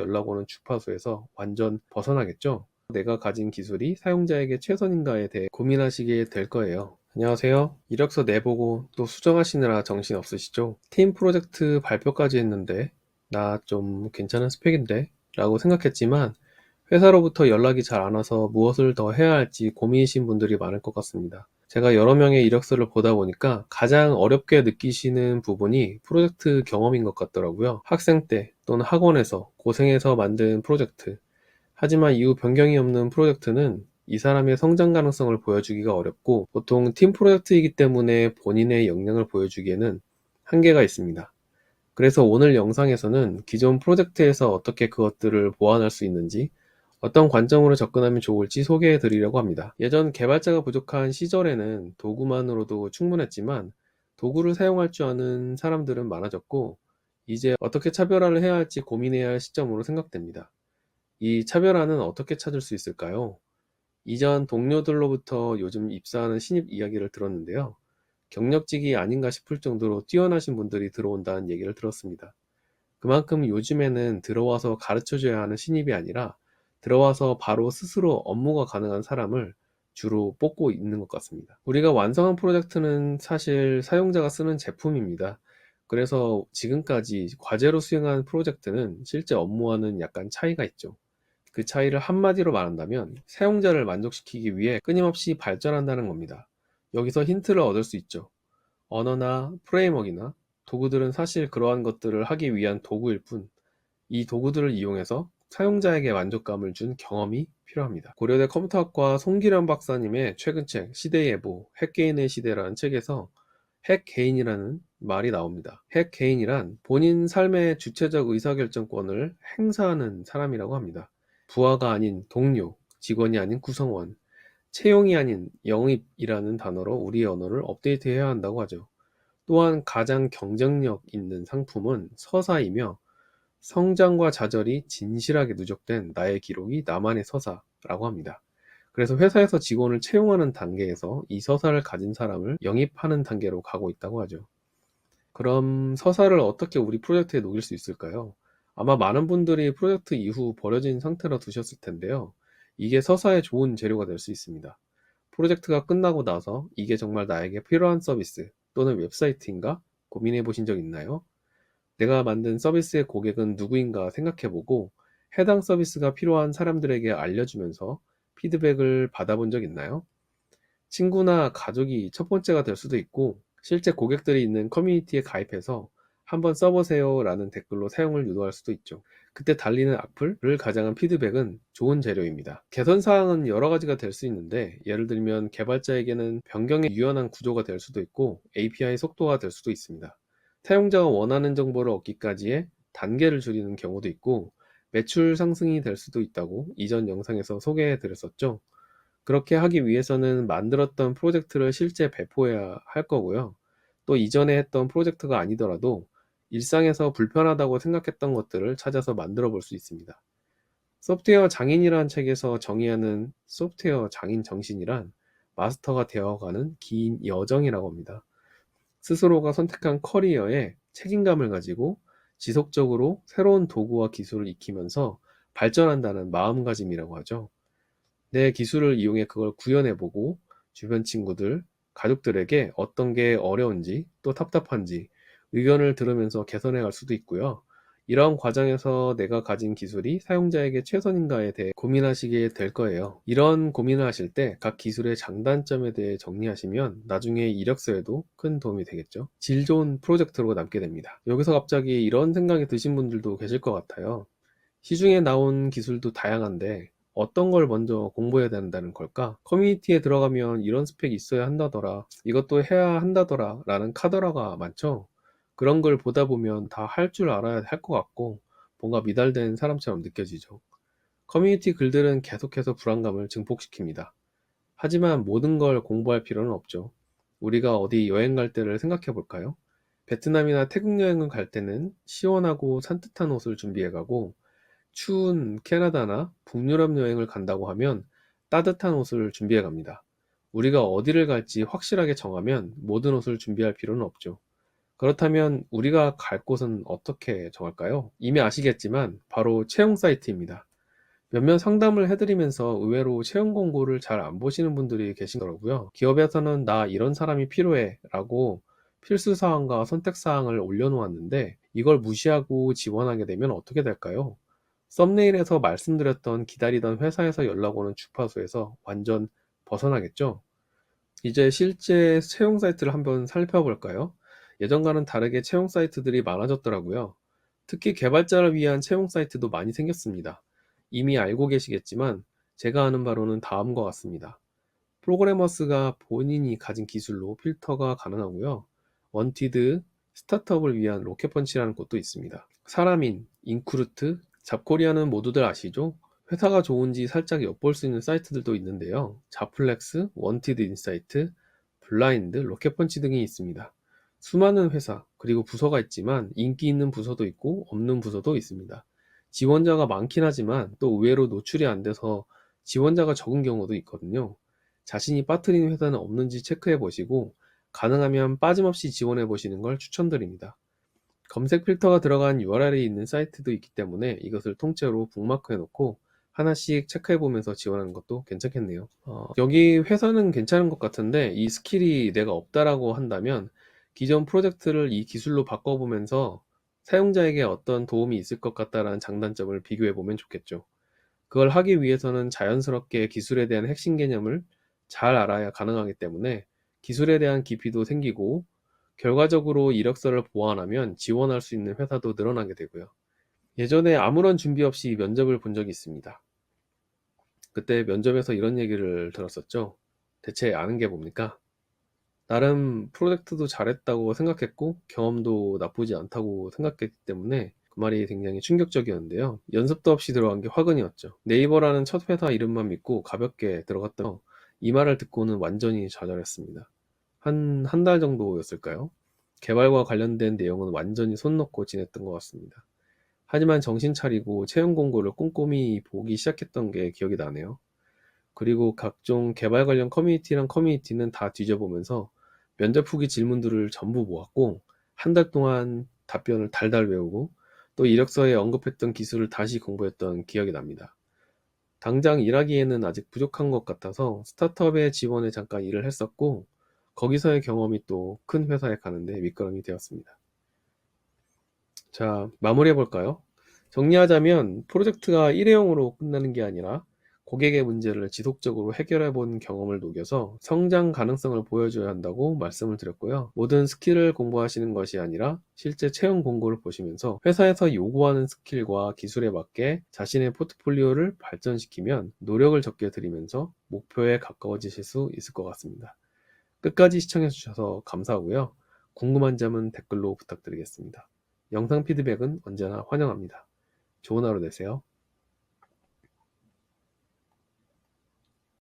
연락 오는 주파수에서 완전 벗어나겠죠? 내가 가진 기술이 사용자에게 최선인가에 대해 고민하시게 될 거예요. 안녕하세요. 이력서 내보고 또 수정하시느라 정신 없으시죠? 팀 프로젝트 발표까지 했는데 나 좀 괜찮은 스펙인데? 라고 생각했지만 회사로부터 연락이 잘 안 와서 무엇을 더 해야 할지 고민이신 분들이 많을 것 같습니다. 제가 여러 명의 이력서를 보다 보니까 가장 어렵게 느끼시는 부분이 프로젝트 경험인 것 같더라고요. 학생 때 또는 학원에서 고생해서 만든 프로젝트. 하지만 이후 변경이 없는 프로젝트는 이 사람의 성장 가능성을 보여주기가 어렵고 보통 팀 프로젝트이기 때문에 본인의 역량을 보여주기에는 한계가 있습니다. 그래서 오늘 영상에서는 기존 프로젝트에서 어떻게 그것들을 보완할 수 있는지 어떤 관점으로 접근하면 좋을지 소개해 드리려고 합니다. 예전 개발자가 부족한 시절에는 도구만으로도 충분했지만 도구를 사용할 줄 아는 사람들은 많아졌고 이제 어떻게 차별화를 해야 할지 고민해야 할 시점으로 생각됩니다. 이 차별화는 어떻게 찾을 수 있을까요? 이전 동료들로부터 요즘 입사하는 신입 이야기를 들었는데요. 경력직이 아닌가 싶을 정도로 뛰어나신 분들이 들어온다는 얘기를 들었습니다. 그만큼 요즘에는 들어와서 가르쳐줘야 하는 신입이 아니라 들어와서 바로 스스로 업무가 가능한 사람을 주로 뽑고 있는 것 같습니다. 우리가 완성한 프로젝트는 사실 사용자가 쓰는 제품입니다. 그래서 지금까지 과제로 수행한 프로젝트는 실제 업무와는 약간 차이가 있죠. 그 차이를 한마디로 말한다면 사용자를 만족시키기 위해 끊임없이 발전한다는 겁니다. 여기서 힌트를 얻을 수 있죠. 언어나 프레임워크나 도구들은 사실 그러한 것들을 하기 위한 도구일 뿐, 이 도구들을 이용해서 사용자에게 만족감을 준 경험이 필요합니다. 고려대 컴퓨터학과 송기련 박사님의 최근 책 시대의 예보, 핵개인의 시대라는 책에서 핵개인이라는 말이 나옵니다. 핵개인이란 본인 삶의 주체적 의사결정권을 행사하는 사람이라고 합니다. 부하가 아닌 동료, 직원이 아닌 구성원, 채용이 아닌 영입이라는 단어로 우리의 언어를 업데이트해야 한다고 하죠. 또한 가장 경쟁력 있는 상품은 서사이며 성장과 좌절이 진실하게 누적된 나의 기록이 나만의 서사라고 합니다. 그래서 회사에서 직원을 채용하는 단계에서 이 서사를 가진 사람을 영입하는 단계로 가고 있다고 하죠. 그럼 서사를 어떻게 우리 프로젝트에 녹일 수 있을까요? 아마 많은 분들이 프로젝트 이후 버려진 상태로 두셨을 텐데요. 이게 서사의 좋은 재료가 될 수 있습니다. 프로젝트가 끝나고 나서 이게 정말 나에게 필요한 서비스 또는 웹사이트인가 고민해 보신 적 있나요? 내가 만든 서비스의 고객은 누구인가 생각해보고 해당 서비스가 필요한 사람들에게 알려주면서 피드백을 받아본 적 있나요? 친구나 가족이 첫 번째가 될 수도 있고 실제 고객들이 있는 커뮤니티에 가입해서 한번 써보세요 라는 댓글로 사용을 유도할 수도 있죠. 그때 달리는 악플을 가장한 피드백은 좋은 재료입니다. 개선사항은 여러 가지가 될 수 있는데 예를 들면 개발자에게는 변경의 유연한 구조가 될 수도 있고 API 속도가 될 수도 있습니다. 사용자가 원하는 정보를 얻기까지의 단계를 줄이는 경우도 있고 매출 상승이 될 수도 있다고 이전 영상에서 소개해 드렸었죠. 그렇게 하기 위해서는 만들었던 프로젝트를 실제 배포해야 할 거고요. 또 이전에 했던 프로젝트가 아니더라도 일상에서 불편하다고 생각했던 것들을 찾아서 만들어 볼 수 있습니다. 소프트웨어 장인이라는 책에서 정의하는 소프트웨어 장인 정신이란 마스터가 되어가는 긴 여정이라고 합니다. 스스로가 선택한 커리어에 책임감을 가지고 지속적으로 새로운 도구와 기술을 익히면서 발전한다는 마음가짐이라고 하죠. 내 기술을 이용해 그걸 구현해보고 주변 친구들, 가족들에게 어떤 게 어려운지 또 답답한지 의견을 들으면서 개선해 갈 수도 있고요. 이런 과정에서 내가 가진 기술이 사용자에게 최선인가에 대해 고민하시게 될 거예요. 이런 고민을 하실 때 각 기술의 장단점에 대해 정리하시면 나중에 이력서에도 큰 도움이 되겠죠. 질 좋은 프로젝트로 남게 됩니다. 여기서 갑자기 이런 생각이 드신 분들도 계실 것 같아요. 시중에 나온 기술도 다양한데 어떤 걸 먼저 공부해야 된다는 걸까? 커뮤니티에 들어가면 이런 스펙이 있어야 한다더라, 이것도 해야 한다더라 라는 카더라가 많죠. 그런 걸 보다 보면 다 할 줄 알아야 할 것 같고 뭔가 미달된 사람처럼 느껴지죠. 커뮤니티 글들은 계속해서 불안감을 증폭시킵니다. 하지만 모든 걸 공부할 필요는 없죠. 우리가 어디 여행 갈 때를 생각해 볼까요? 베트남이나 태국 여행을 갈 때는 시원하고 산뜻한 옷을 준비해 가고 추운 캐나다나 북유럽 여행을 간다고 하면 따뜻한 옷을 준비해 갑니다. 우리가 어디를 갈지 확실하게 정하면 모든 옷을 준비할 필요는 없죠. 그렇다면 우리가 갈 곳은 어떻게 정할까요? 이미 아시겠지만 바로 채용 사이트입니다. 몇몇 상담을 해드리면서 의외로 채용 공고를 잘 안 보시는 분들이 계시더라고요. 기업에서는 나 이런 사람이 필요해 라고 필수사항과 선택사항을 올려놓았는데 이걸 무시하고 지원하게 되면 어떻게 될까요? 썸네일에서 말씀드렸던 기다리던 회사에서 연락 오는 주파수에서 완전 벗어나겠죠? 이제 실제 채용 사이트를 한번 살펴볼까요? 예전과는 다르게 채용 사이트들이 많아졌더라고요. 특히 개발자를 위한 채용 사이트도 많이 생겼습니다. 이미 알고 계시겠지만 제가 아는 바로는 다음과 같습니다. 프로그래머스가 본인이 가진 기술로 필터가 가능하고요. 원티드, 스타트업을 위한 로켓펀치라는 곳도 있습니다. 사람인, 인크루트, 잡코리아는 모두들 아시죠? 회사가 좋은지 살짝 엿볼 수 있는 사이트들도 있는데요. 자플렉스, 원티드 인사이트, 블라인드, 로켓펀치 등이 있습니다. 수많은 회사, 그리고 부서가 있지만 인기 있는 부서도 있고 없는 부서도 있습니다. 지원자가 많긴 하지만 또 의외로 노출이 안 돼서 지원자가 적은 경우도 있거든요. 자신이 빠뜨린 회사는 없는지 체크해 보시고 가능하면 빠짐없이 지원해 보시는 걸 추천드립니다. 검색 필터가 들어간 URL이 있는 사이트도 있기 때문에 이것을 통째로 북마크 해놓고 하나씩 체크해 보면서 지원하는 것도 괜찮겠네요. 여기 회사는 괜찮은 것 같은데 이 스킬이 내가 없다라고 한다면 기존 프로젝트를 이 기술로 바꿔보면서 사용자에게 어떤 도움이 있을 것 같다라는 장단점을 비교해 보면 좋겠죠. 그걸 하기 위해서는 자연스럽게 기술에 대한 핵심 개념을 잘 알아야 가능하기 때문에 기술에 대한 깊이도 생기고 결과적으로 이력서를 보완하면 지원할 수 있는 회사도 늘어나게 되고요. 예전에 아무런 준비 없이 면접을 본 적이 있습니다. 그때 면접에서 이런 얘기를 들었었죠. 대체 아는 게 뭡니까? 나름 프로젝트도 잘했다고 생각했고 경험도 나쁘지 않다고 생각했기 때문에 그 말이 굉장히 충격적이었는데요. 연습도 없이 들어간 게 화근이었죠. 네이버라는 첫 회사 이름만 믿고 가볍게 들어갔던 이 말을 듣고는 완전히 좌절했습니다. 한 달 정도였을까요? 개발과 관련된 내용은 완전히 손 놓고 지냈던 것 같습니다. 하지만 정신 차리고 채용 공고를 꼼꼼히 보기 시작했던 게 기억이 나네요. 그리고 각종 개발 관련 커뮤니티는 다 뒤져보면서 면접 후기 질문들을 전부 모았고 한 달 동안 답변을 달달 외우고 또 이력서에 언급했던 기술을 다시 공부했던 기억이 납니다. 당장 일하기에는 아직 부족한 것 같아서 스타트업에 지원해 잠깐 일을 했었고 거기서의 경험이 또 큰 회사에 가는데 밑거름이 되었습니다. 자, 마무리해 볼까요? 정리하자면 프로젝트가 일회용으로 끝나는 게 아니라 고객의 문제를 지속적으로 해결해 본 경험을 녹여서 성장 가능성을 보여줘야 한다고 말씀을 드렸고요. 모든 스킬을 공부하시는 것이 아니라 실제 채용 공고를 보시면서 회사에서 요구하는 스킬과 기술에 맞게 자신의 포트폴리오를 발전시키면 노력을 적게 들이면서 목표에 가까워지실 수 있을 것 같습니다. 끝까지 시청해 주셔서 감사하고요. 궁금한 점은 댓글로 부탁드리겠습니다. 영상 피드백은 언제나 환영합니다. 좋은 하루 되세요.